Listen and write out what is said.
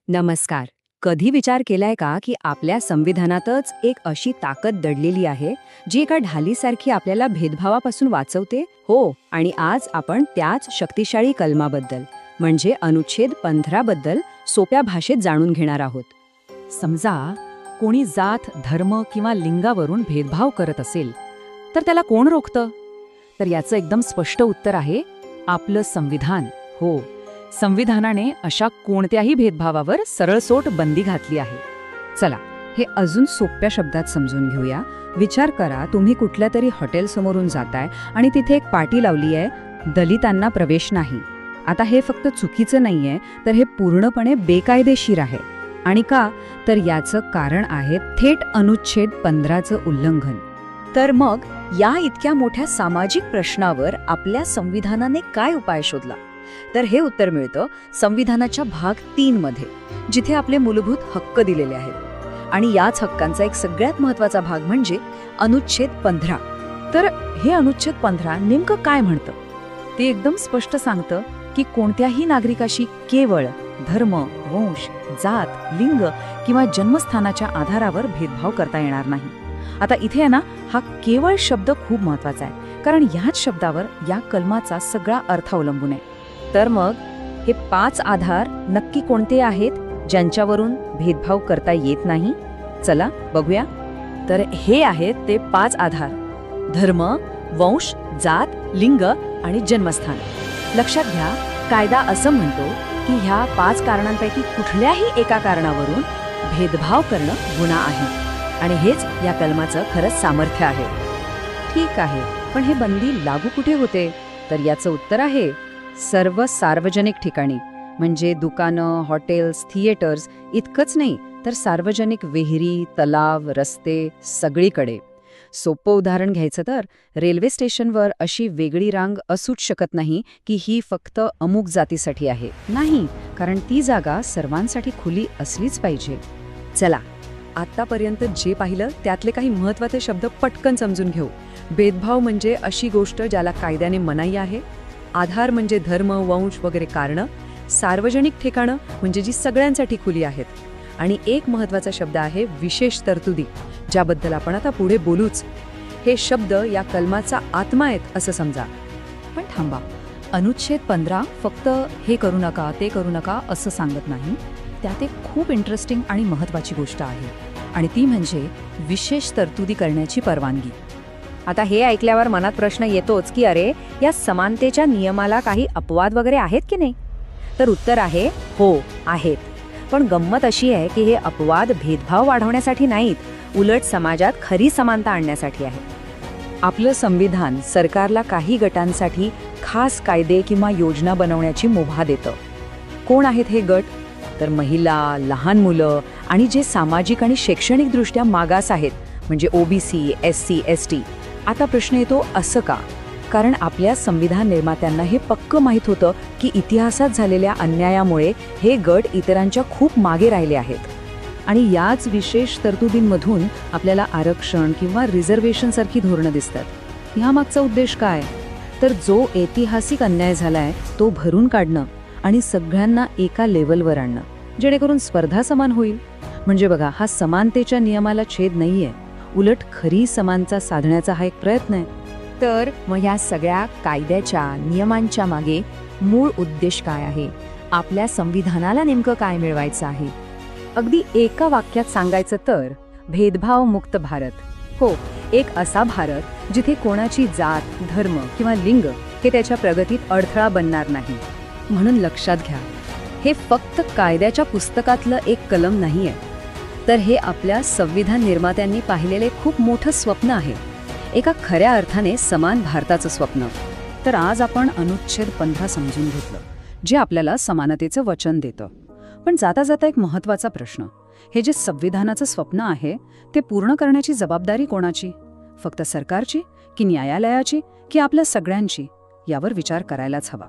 नमस्कार. कधी विचार केलाय का की आपल्या संविधानातच एक अशी ताकद दडलेली आहे जी एका ढालीसारखी आपल्याला भेदभावापासून वाचवते? हो, आणि आज आपण त्याच शक्तिशाली कलमाबद्दल म्हणजे अनुच्छेद 15 बद्दल सोप्या भाषेत जाणून घेणार आहोत. समजा कोणी जात, धर्म किंवा लिंगावरून भेदभाव करत असेल तर त्याला कोण रोखतं? तर याचं एकदम स्पष्ट उत्तर आहे आपलं संविधान. हो, संविधानाने अशा कोणत्याही भेदभावावर सरळसोट बंदी घातली आहे. चला, हे अजून सोप्या शब्दात समजून घेऊया. विचार करा, तुम्ही कुठल्या तरी हॉटेलसमोरून जाताय आणि तिथे एक पाटी लावली आहे, दलितांना प्रवेश नाही. आता हे फक्त चुकीचं नाहीये, तर हे पूर्णपणे बेकायदेशीर आहे. आणि का? तर याचं कारण आहे थेट अनुच्छेद 15चं उल्लंघन. तर मग या इतक्या मोठ्या सामाजिक प्रश्नावर आपल्या संविधानाने काय उपाय शोधला? तर हे उत्तर मिळतं संविधानाच्या भाग 3 मध्ये, जिथे आपले मूलभूत हक्क दिलेले आहेत. आणि याच हक्कांचा एक सगळ्यात महत्वाचा भाग म्हणजे अनुच्छेद 15. तर हे अनुच्छेद 15 नेमकं काय म्हणतं? ते एकदम स्पष्ट सांगतं की कोणत्याही नागरिकाशी केवळ धर्म, वंश, जात, लिंग किंवा जन्मस्थानाच्या आधारावर भेदभाव करता येणार नाही. आता इथे आहे ना, हा केवळ शब्द खूप महत्वाचा आहे, कारण ह्याच शब्दावर या कलमाचा सगळा अर्थ अवलंबून आहे. तर मग हे 5 आधार नक्की कोणते आहेत ज्यांच्यावरून भेदभाव करता येत नाही? चला बघूया. तर हे आहेत ते 5 आधार: धर्म, वंश, जात, लिंग आणि जन्मस्थान. लक्षात घ्या, कायदा असं म्हणतो की ह्या 5 कारणांपैकी कुठल्याही एका कारणावरून भेदभाव करणं गुन्हा आहे. आणि हेच या कलमाचं खरंच सामर्थ्य आहे. ठीक आहे, पण हे बंदी लागू कुठे होते? तर याचं उत्तर आहे सर्व सार्वजनिक ठिकाणी. म्हणजे दुकानं, हॉटेल्स, थिएटर्स इतकंच नाही, तर सार्वजनिक विहिरी, तलाव, रस्ते सगळीकडे. सोपं उदाहरण घ्यायचं तर रेल्वे स्टेशनवर अशी वेगळी रांग असूच शकत नाही की ही फक्त अमुक जातीसाठी आहे. नाही, कारण ती जागा सर्वांसाठी खुली असलीच पाहिजे. चला, आतापर्यंत जे पाहिलं त्यातले काही महत्त्वाचे शब्द पटकन समजून घेऊ. भेदभाव म्हणजे अशी गोष्ट ज्याला कायद्याने मनाई आहे. आधार म्हणजे धर्म, वंश वगैरे कारणं. सार्वजनिक ठिकाणं म्हणजे जी सगळ्यांसाठी खुली आहेत. आणि एक महत्त्वाचा शब्द आहे विशेष तरतुदी, ज्याबद्दल आपण आता पुढे बोलूच. हे शब्द या कलमाचा आत्मा आहेत असं समजा. पण थांबा, अनुच्छेद 15 फक्त हे करू नका, ते करू नका असं सांगत नाही. त्यात एक खूप इंटरेस्टिंग आणि महत्त्वाची गोष्ट आहे, आणि ती म्हणजे विशेष तरतुदी करण्याची परवानगी. आता हे ऐकल्यावर मनात प्रश्न येतोच की अरे, या समानतेच्या नियमाला काही अपवाद वगैरे आहेत की नाही? तर उत्तर आहे हो, आहेत. पण गंमत अशी आहे की हे अपवाद भेदभाव वाढवण्यासाठी नाहीत, उलट समाजात खरी समानता आणण्यासाठी आहे. आपलं संविधान सरकारला काही गटांसाठी खास कायदे किंवा योजना बनवण्याची मुभा देतं. कोण आहेत हे गट? तर महिला, लहान मुलं आणि जे सामाजिक आणि शैक्षणिकदृष्ट्या मागास आहेत, म्हणजे ओबीसी, SC, ST. आता प्रश्न येतो, असं का? कारण आपल्या संविधान निर्मात्यांना हे पक्क माहीत होतं की इतिहासात झालेल्या अन्यायामुळे हे गट इतरांच्या खूप मागे राहिले आहेत. आणि याच विशेष तरतुदींमधून आपल्याला आरक्षण किंवा रिझर्वेशनसारखी धोरणं दिसतात. ह्यामागचा उद्देश काय? तर जो ऐतिहासिक अन्याय झालाय तो भरून काढणं आणि सगळ्यांना एका लेवलवर आणणं, जेणेकरून स्पर्धा समान होईल. म्हणजे बघा, हा समानतेच्या नियमाला छेद नाहीये, उलट खरी समानता साधण्याचा हा एक प्रयत्न आहे. तर मग ह्या सगळ्या कायद्याच्या नियमांच्या मागे मूळ उद्देश काय आहे? आपल्या संविधानाला नेमकं काय मिळवायचं आहे? अगदी एका वाक्यात सांगायचं तर भेदभावमुक्त भारत. हो, एक असा भारत जिथे कोणाची जात, धर्म किंवा लिंग हे त्याच्या प्रगतीत अडथळा बनणार नाही. म्हणून लक्षात घ्या, हे फक्त कायद्याच्या पुस्तकातलं एक कलम नाहीये, तर हे आपल्या संविधान निर्मात्यांनी पाहिलेले खूप मोठं स्वप्न आहे. एका खऱ्या अर्थाने समान भारताचं स्वप्न. तर आज आपण अनुच्छेद 15 समजून घेतलं, जे आपल्याला समानतेचं वचन देतं. पण जाता जाता एक महत्त्वाचा प्रश्न, हे जे संविधानाचं स्वप्न आहे ते पूर्ण करण्याची जबाबदारी कोणाची? फक्त सरकारची की न्यायालयाची की आपल्या सगळ्यांची? यावर विचार करायलाच हवा.